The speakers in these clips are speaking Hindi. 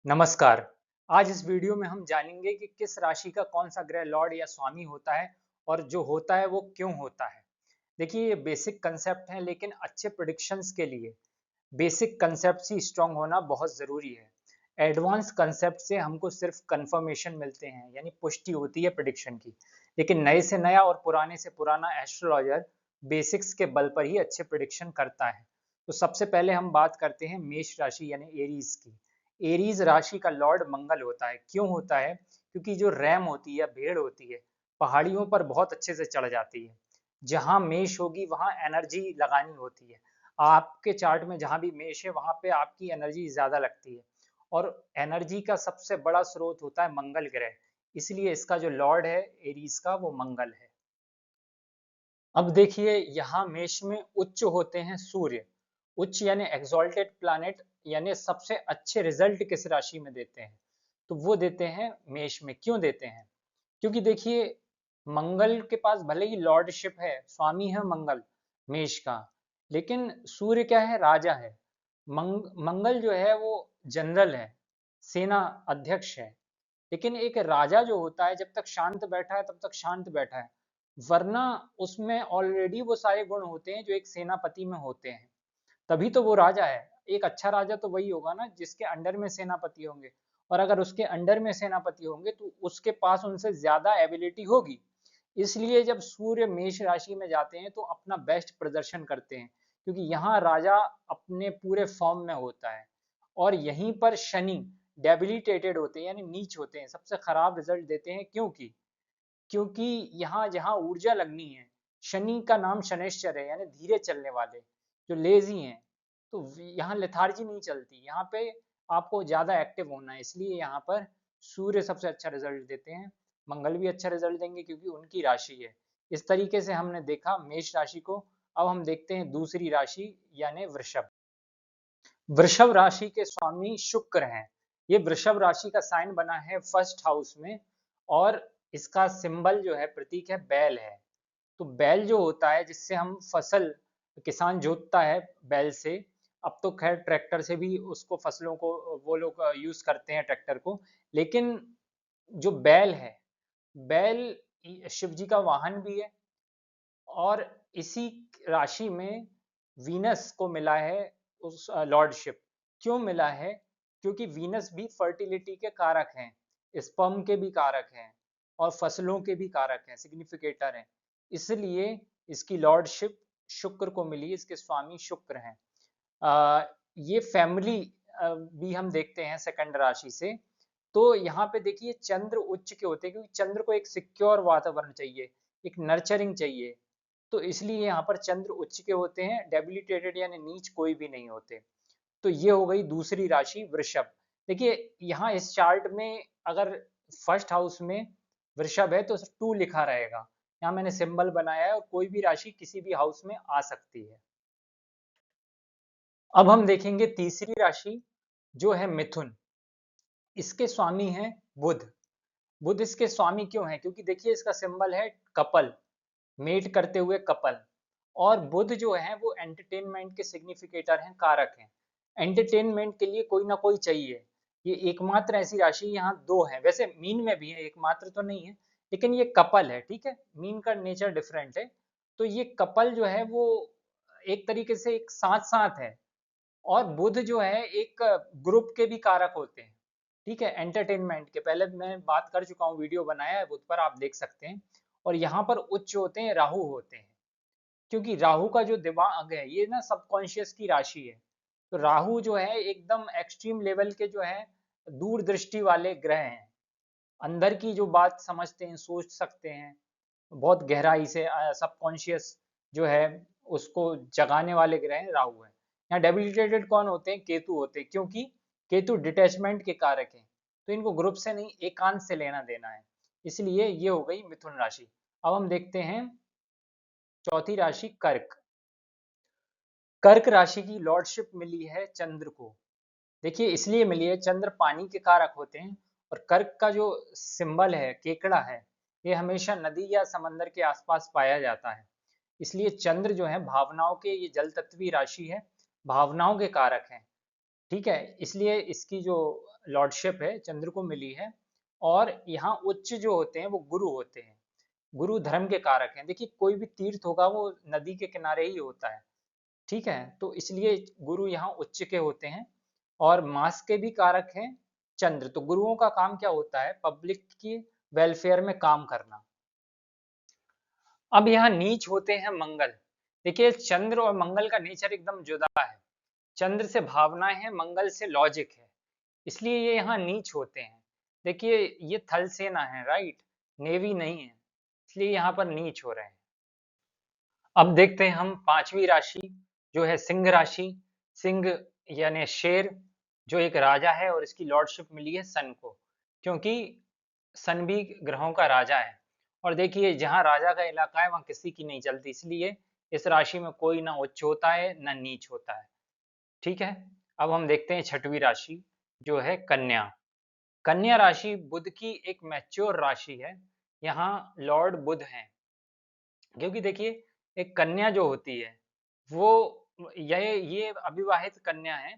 नमस्कार। आज इस वीडियो में हम जानेंगे कि किस राशि का कौन सा ग्रह लॉर्ड या स्वामी होता है और जो होता है वो क्यों होता है। देखिए, ये बेसिक कंसेप्ट है, लेकिन अच्छे प्रेडिक्शंस के लिए बेसिक कंसेप्ट ही स्ट्रांग होना बहुत जरूरी है। एडवांस कंसेप्ट से हमको सिर्फ कंफर्मेशन मिलते हैं, यानी पुष्टि होती है प्रेडिक्शन की। लेकिन नए से नया और पुराने से पुराना एस्ट्रोलॉजर बेसिक्स के बल पर ही अच्छे प्रेडिक्शन करता है। तो सबसे पहले हम बात करते हैं मेष राशि यानी एरीज की। एरीज राशि का लॉर्ड मंगल होता है। क्यों होता है? क्योंकि जो रैम होती है, भेड़ होती है, पहाड़ियों पर बहुत अच्छे से चढ़ जाती है। जहां मेष होगी वहां एनर्जी लगानी होती है। आपके चार्ट में जहां भी मेष है वहां पे आपकी एनर्जी ज्यादा लगती है, और एनर्जी का सबसे बड़ा स्रोत होता है मंगल ग्रह। इसलिए इसका जो लॉर्ड है एरीज का, वो मंगल है। अब देखिए, यहाँ मेष में उच्च होते हैं सूर्य। उच्च यानी एक्सॉल्टेड प्लैनेट, यानी सबसे अच्छे रिजल्ट किस राशि में देते हैं? तो वो देते हैं मेष में। क्यों देते हैं? क्योंकि देखिए, मंगल के पास भले ही लॉर्डशिप है, स्वामी है मंगल मेष का, लेकिन सूर्य क्या है? राजा है। मंगल जो है वो जनरल है, सेना अध्यक्ष है। लेकिन एक राजा जो होता है, जब तक शांत बैठा है तब तक शांत बैठा है, वरना उसमें ऑलरेडी वो सारे गुण होते हैं जो एक सेनापति में होते हैं। तभी तो वो राजा है। एक अच्छा राजा तो वही होगा ना जिसके अंडर में सेनापति होंगे, और अगर उसके अंडर में सेनापति होंगे तो उसके पास उनसे ज्यादा एबिलिटी होगी। इसलिए जब सूर्य मेष राशि में जाते हैं तो अपना बेस्ट प्रदर्शन करते हैं, क्योंकि यहाँ राजा अपने पूरे फॉर्म में होता है। और यहीं पर शनि डेबिलिटेटेड होते हैं, यानी नीच होते हैं, सबसे खराब रिजल्ट देते हैं। क्योंकि क्योंकि यहाँ जहाँ ऊर्जा लगनी है, शनि का नाम शनैश्चर है, यानी धीरे चलने वाले, जो लेजी हैं। तो यहाँ लेथार्जी नहीं चलती, यहाँ पे आपको ज्यादा एक्टिव होना है। इसलिए यहाँ पर सूर्य सबसे अच्छा रिजल्ट देते हैं। मंगल भी अच्छा रिजल्ट देंगे क्योंकि उनकी राशि है। इस तरीके से हमने देखा मेष राशि को। अब हम देखते हैं दूसरी राशि यानी वृषभ। वृषभ राशि के स्वामी शुक्र हैं। ये वृषभ राशि का साइन बना है फर्स्ट हाउस में, और इसका सिंबल जो है, प्रतीक है, बैल है। तो बैल जो होता है, जिससे हम फसल, किसान जोतता है बैल से। अब तो खैर ट्रैक्टर से भी उसको, फसलों को वो लोग यूज करते हैं ट्रैक्टर को। लेकिन जो बैल है, बैल शिव जी का वाहन भी है। और इसी राशि में वीनस को मिला है उस लॉर्डशिप। क्यों मिला है? क्योंकि वीनस भी फर्टिलिटी के कारक हैं, स्पर्म के भी कारक हैं, और फसलों के भी कारक हैं, सिग्निफिकेटर हैं। इसलिए इसकी लॉर्डशिप शुक्र को मिली, इसके स्वामी शुक्र हैं। ये फैमिली भी हम देखते हैं सेकंड राशि से। तो यहाँ पे देखिए, चंद्र उच्च के होते हैं, क्योंकि चंद्र को एक सिक्योर वातावरण चाहिए, एक नर्चरिंग चाहिए। तो इसलिए यहाँ पर चंद्र उच्च के होते हैं, डेबिलिटेटेड यानी नीच कोई भी नहीं होते। तो ये हो गई दूसरी राशि वृषभ। देखिए, यहाँ इस चार्ट में अगर फर्स्ट हाउस में वृषभ है तो 2 लिखा रहेगा। यहाँ मैंने सिंबल बनाया है, और कोई भी राशि किसी भी हाउस में आ सकती है। अब हम देखेंगे तीसरी राशि, जो है मिथुन। इसके स्वामी हैं बुध। बुध इसके स्वामी क्यों है? क्योंकि देखिए, इसका सिंबल है कपल, मेट करते हुए कपल। और बुध जो है वो एंटरटेनमेंट के सिग्निफिकेटर हैं, कारक हैं। एंटरटेनमेंट के लिए कोई ना कोई चाहिए। ये एकमात्र ऐसी राशि, यहाँ 2 है, वैसे मीन में भी है, एकमात्र तो नहीं है, लेकिन ये कपल है, ठीक है। मीन का नेचर डिफरेंट है। तो ये कपल जो है वो एक तरीके से एक साथ साथ है। और बुध जो है एक ग्रुप के भी कारक होते हैं, ठीक है, एंटरटेनमेंट के। पहले मैं बात कर चुका हूँ, वीडियो बनाया है बुध पर, आप देख सकते हैं। और यहाँ पर उच्च होते हैं, राहु होते हैं। क्योंकि राहु का जो दिमाग है, ये ना सबकॉन्शियस की राशि है। तो राहु जो है एकदम एक्सट्रीम लेवल के जो है, दूरदृष्टि वाले ग्रह हैं। अंदर की जो बात समझते हैं, सोच सकते हैं बहुत गहराई से। सबकॉन्शियस जो है उसको जगाने वाले ग्रह हैं, राहु है। यहाँ डेबिलिटेटेड कौन होते हैं? केतु होते हैं, क्योंकि केतु डिटैचमेंट के कारक हैं। तो इनको ग्रुप से नहीं, एकांत से लेना देना है। इसलिए ये हो गई मिथुन राशि। अब हम देखते हैं चौथी राशि कर्क। कर्क राशि की लॉर्डशिप मिली है चंद्र को। देखिए, इसलिए मिली है, चंद्र पानी के कारक होते हैं। और कर्क का जो सिंबल है, केकड़ा है, ये हमेशा नदी या समंदर के आसपास पाया जाता है। इसलिए चंद्र जो है भावनाओं के, ये जल तत्वी राशि है, भावनाओं के कारक हैं, ठीक है, इसलिए इसकी जो लॉर्डशिप है चंद्र को मिली है। और यहाँ उच्च जो होते हैं वो गुरु होते हैं। गुरु धर्म के कारक हैं। देखिए कोई भी तीर्थ होगा वो नदी के किनारे ही होता है। ठीक है, तो इसलिए गुरु यहाँ उच्च के होते हैं। और मास के भी कारक हैं चंद्र। तो गुरुओं का काम क्या होता है? पब्लिक की वेलफेयर में काम करना। अब यहाँ नीच होते हैं मंगल। देखिए चंद्र और मंगल का नेचर एकदम जुदा है। चंद्र से भावनाएं हैं, मंगल से लॉजिक है, इसलिए ये यहाँ नीच होते हैं। देखिए ये थल सेना है, राइट, नेवी नहीं है, इसलिए यहाँ पर नीच हो रहे हैं। अब देखते हैं हम पांचवी राशि जो है सिंह राशि। सिंह यानी शेर, जो एक राजा है और इसकी लॉर्डशिप मिली है सन को, क्योंकि सन भी ग्रहों का राजा है। और देखिए जहां राजा का इलाका है वहां किसी की नहीं चलती, इसलिए इस राशि में कोई ना उच्च होता है ना नीच होता है। ठीक है, अब हम देखते हैं छठवीं राशि जो है कन्या। कन्या राशि बुध की एक मैच्योर राशि है। यहाँ लॉर्ड बुध हैं। क्योंकि देखिए एक कन्या जो होती है वो ये अविवाहित कन्या है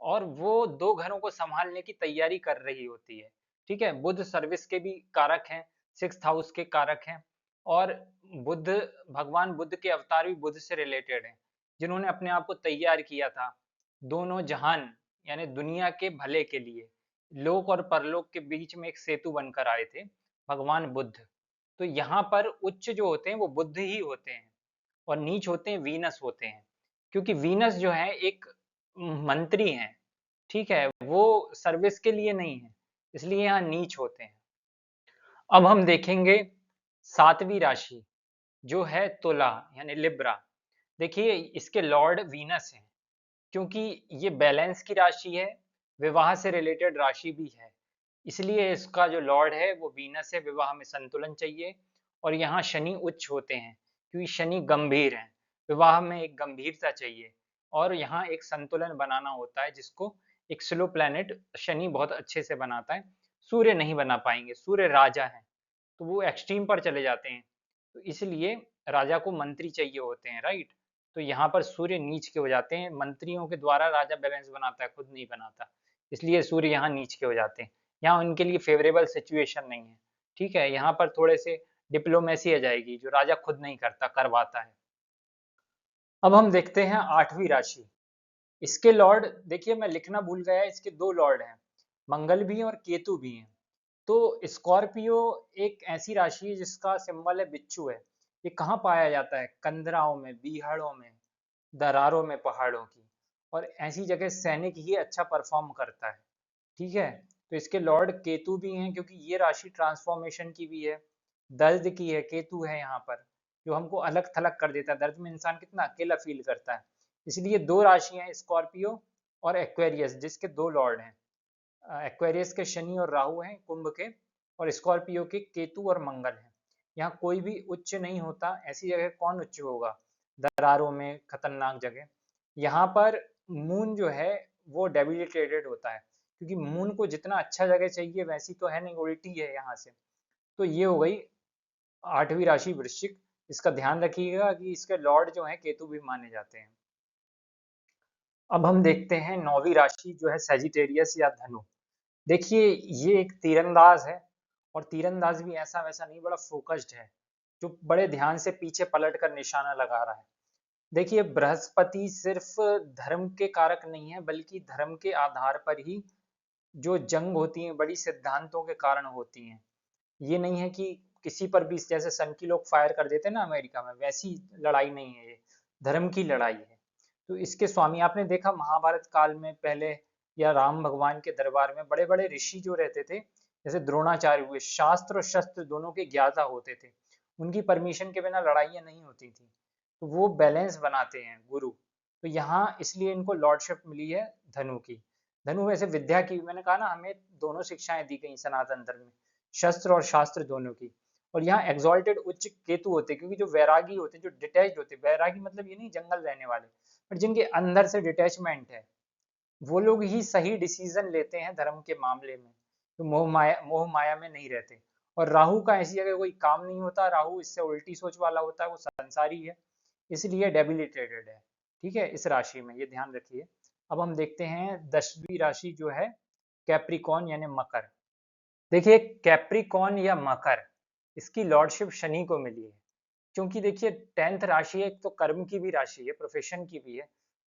और वो दो घरों को संभालने की तैयारी कर रही होती है। ठीक है, बुध सर्विस के भी कारक हैं, 6th हाउस के कारक हैं। और बुद्ध, भगवान बुद्ध के अवतार भी बुध से रिलेटेड हैं, जिन्होंने अपने आप को तैयार किया था दोनों जहान यानी दुनिया के भले के लिए। लोक और परलोक के बीच में एक सेतु बनकर आए थे भगवान बुद्ध। तो यहाँ पर उच्च जो होते हैं वो बुद्ध ही होते हैं और नीच होते हैं वीनस होते हैं। क्योंकि वीनस जो है एक मंत्री हैं, ठीक है, वो सर्विस के लिए नहीं है, इसलिए यहाँ नीच होते हैं। अब हम देखेंगे सातवीं राशि जो है तुला यानी लिब्रा। देखिए इसके लॉर्ड वीनस हैं, क्योंकि ये बैलेंस की राशि है, विवाह से रिलेटेड राशि भी है, इसलिए इसका जो लॉर्ड है वो वीनस है। विवाह में संतुलन चाहिए। और यहाँ शनि उच्च होते हैं, क्योंकि शनि गंभीर हैं, विवाह में एक गंभीरता चाहिए और यहाँ एक संतुलन बनाना होता है, जिसको एक स्लो प्लैनेट शनि बहुत अच्छे से बनाता है। सूर्य नहीं बना पाएंगे, सूर्य राजा है तो वो एक्सट्रीम पर चले जाते हैं, तो इसलिए राजा को मंत्री चाहिए होते हैं, राइट। तो यहाँ पर सूर्य नीच के हो जाते हैं, मंत्रियों के द्वारा राजा बैलेंस बनाता है, खुद नहीं बनाता, इसलिए सूर्य यहाँ नीच के हो जाते हैं। यहाँ उनके लिए फेवरेबल सिचुएशन नहीं है। ठीक है, यहाँ पर थोड़े से डिप्लोमेसी आ जाएगी, जो राजा खुद नहीं करता, करवाता है। अब हम देखते हैं आठवीं राशि। इसके लॉर्ड, देखिए मैं लिखना भूल गया, इसके दो लॉर्ड हैं, मंगल भी और केतु भी हैं। तो स्कॉर्पियो एक ऐसी राशि है जिसका सिंबल है बिच्छू है। ये कहाँ पाया जाता है? कंदराओं में, बीहड़ों में, दरारों में पहाड़ों की, और ऐसी जगह सैनिक ही अच्छा परफॉर्म करता है। ठीक है, तो इसके लॉर्ड केतु भी हैं, क्योंकि ये राशि ट्रांसफॉर्मेशन की भी है, दर्द की है। केतु है यहाँ पर जो हमको अलग थलग कर देता है, दर्द में इंसान कितना अकेला फील करता है। इसलिए दो राशियां हैं, स्कॉर्पियो और एक्वेरियस, जिसके दो लॉर्ड हैं। एक्वेरियस के शनि और राहु हैं कुंभ के, और स्कॉर्पियो के केतु और मंगल हैं। यहाँ कोई भी उच्च नहीं होता, ऐसी जगह कौन उच्च होगा? दरारों में, खतरनाक जगह। यहाँ पर मून जो है वो डेबिलिटेटेड होता है, क्योंकि मून को जितना अच्छा जगह चाहिए वैसी तो है नहीं, उल्टी है यहाँ से। तो ये हो गई आठवीं राशि वृश्चिक। इसका ध्यान रखिएगा कि इसके लॉर्ड जो है केतु भी माने जाते हैं। अब हम देखते हैं नौवीं राशि जो है सेजिटेरियस या धनु। देखिए ये एक तीरंदाज है, और तीरंदाज भी ऐसा वैसा नहीं, बड़ा फोकस्ड है, जो बड़े ध्यान से पीछे पलट कर निशाना लगा रहा है। देखिए बृहस्पति सिर्फ धर्म के कारक नहीं है, बल्कि धर्म के आधार पर ही जो जंग होती है बड़ी सिद्धांतों के कारण होती हैं। ये नहीं है कि किसी पर भी जैसे सन की लोग फायर कर देते हैं ना अमेरिका में, वैसी लड़ाई नहीं है, ये धर्म की लड़ाई है। तो इसके स्वामी आपने देखा महाभारत काल में पहले, या राम भगवान के दरबार में बड़े बड़े ऋषि जो रहते थे, जैसे द्रोणाचार्य हुए, शास्त्र और शस्त्र दोनों के ज्ञाता होते थे, उनकी परमिशन के बिना लड़ाइयाँ नहीं होती थी। तो वो बैलेंस बनाते हैं गुरु। तो यहाँ इसलिए इनको लॉर्डशिप मिली है धनु की। धनु वैसे विद्या की, मैंने कहा ना हमें दोनों शिक्षाएं दी गई सनातन धर्म में, शस्त्र और शास्त्र दोनों की। और यहाँ एग्जॉल्टेड उच्च केतु होते, क्योंकि जो वैरागी होते हैं, जो डिटैच्ड होते, वैरागी मतलब ये नहीं जंगल रहने वाले, पर जिनके अंदर से डिटैचमेंट है, वो लोग ही सही डिसीजन लेते हैं धर्म के मामले में, तो मोह माया में नहीं रहते। और राहु का ऐसी जगह कोई काम नहीं होता, राहु इससे उल्टी सोच वाला होता है, वो संसारी है, इसलिए डेबिलिटेटेड है। ठीक है, इस राशि में ये ध्यान रखिए। अब हम देखते हैं 10वीं राशि जो है कैप्रिकॉन यानी मकर। देखिए कैप्रिकॉन या मकर, इसकी लॉर्डशिप शनि को मिली है। क्योंकि देखिए 10th राशि है, एक तो कर्म की भी राशि है, प्रोफेशन की भी है।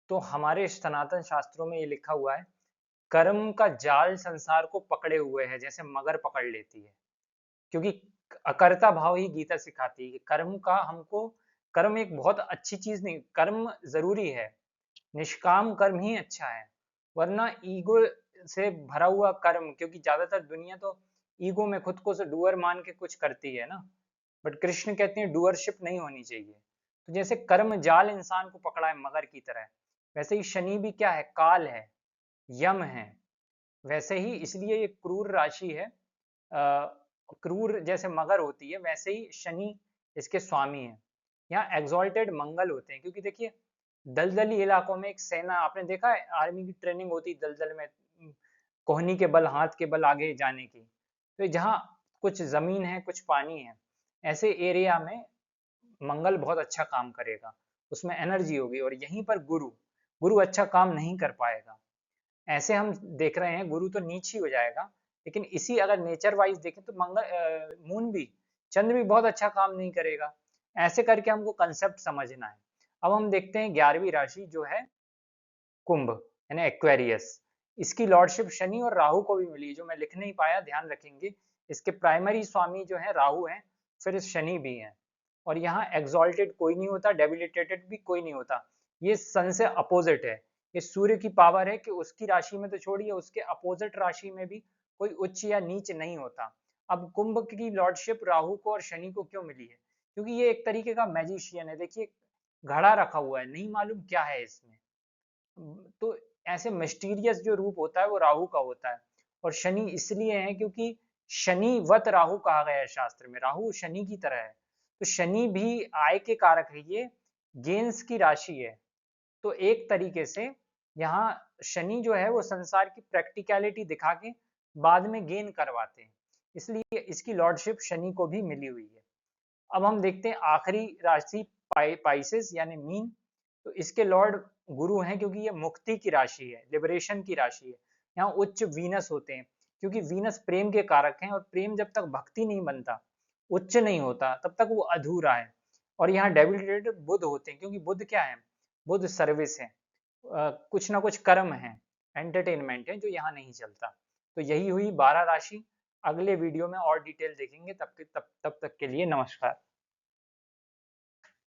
तो हमारे सनातन शास्त्रों में ये लिखा हुआ है, कर्म का जाल संसार को पकड़े हुए है, जैसे मगर पकड़ लेती है। क्योंकि अकर्ता भाव ही गीता सिखाती है कि कर्म का हमको, कर्म एक बहुत अच्छी चीज नहीं, कर्म जरूरी है, निष्काम कर्म ही अच्छा है। वरना ईगो से भरा हुआ कर्म, क्योंकि ज्यादातर दुनिया तो ईगो में खुद को से डूअर मान के कुछ करती है ना, बट कृष्ण कहते हैं डूअरशिप नहीं होनी चाहिए। तो जैसे कर्म जाल इंसान को पकड़ा है मगर की तरह, वैसे ही शनि भी क्या है, काल है, यम है। वैसे ही इसलिए ये क्रूर राशि है। क्रूर जैसे मगर होती है, वैसे ही शनि इसके स्वामी है। यहाँ एग्जॉल्टेड मंगल होते हैं, क्योंकि देखिए दलदली इलाकों में एक सेना, आपने देखा है आर्मी की ट्रेनिंग होती है दलदल में, कोहनी के बल, हाथ के बल आगे जाने की। तो जहाँ कुछ जमीन है कुछ पानी है, ऐसे एरिया में मंगल बहुत अच्छा काम करेगा, उसमें एनर्जी होगी। और यहीं पर गुरु, गुरु अच्छा काम नहीं कर पाएगा। ऐसे हम देख रहे हैं गुरु तो नीच ही हो जाएगा, लेकिन इसी अगर नेचर वाइज देखें तो मंगल मून भी, चंद्र भी बहुत अच्छा काम नहीं करेगा। ऐसे करके हमको कंसेप्ट समझना है। अब हम देखते हैं 11वीं राशि जो है कुंभ यानी एक्वेरियस। इसकी लॉर्डशिप शनि और राहु को भी मिली, जो मैं लिख नहीं पाया, ध्यान रखेंगे। इसके प्राइमरी स्वामी जो है राहु हैं, फिर शनि भी हैं। और यहाँ एग्जॉल्टेड कोई नहीं होता, डेबिलिटेटेड भी कोई नहीं होता, ये सन से अपोजिट है। ये सूर्य की पावर है कि उसकी राशि में तो छोड़िए, उसके अपोजिट राशि में भी कोई उच्च या नीच नहीं होता। अब कुंभ की लॉर्डशिप राहु को और शनि को क्यों मिली है? क्योंकि ये एक तरीके का मैजिशियन है। देखिए घड़ा रखा हुआ है, नहीं मालूम क्या है इसमें। तो ऐसे मिस्टीरियस जो रूप होता है वो राहु का होता है। और शनि इसलिए है क्योंकि शनि वत राहु कहा गया है शास्त्र में, राहु शनि की तरह है। तो शनि भी आय के कारक है, ये गेन्स की राशि है। तो एक तरीके से यहाँ शनि जो है वो संसार की प्रैक्टिकलिटी दिखा के बाद में गेन करवाते हैं, इसलिए इसकी लॉर्डशिप शनि को भी मिली हुई है। अब हम देखते हैं आखिरी राशि पाइसेस यानी मीन। तो इसके लॉर्ड गुरु हैं, क्योंकि ये मुक्ति की राशि है, लिबरेशन की राशि है। यहाँ उच्च वीनस होते हैं, क्योंकि वीनस प्रेम के कारक हैं, और प्रेम जब तक भक्ति नहीं बनता, उच्च नहीं होता, तब तक वो अधूरा है। और यहाँ डेबिलिटेड बुध होते हैं, क्योंकि बुध क्या है, बुध सर्विस है, कुछ ना कुछ कर्म है, एंटरटेनमेंट है, जो यहाँ नहीं चलता। तो यही हुई 12 राशि। अगले वीडियो में और डिटेल देखेंगे। तब तक के लिए नमस्कार।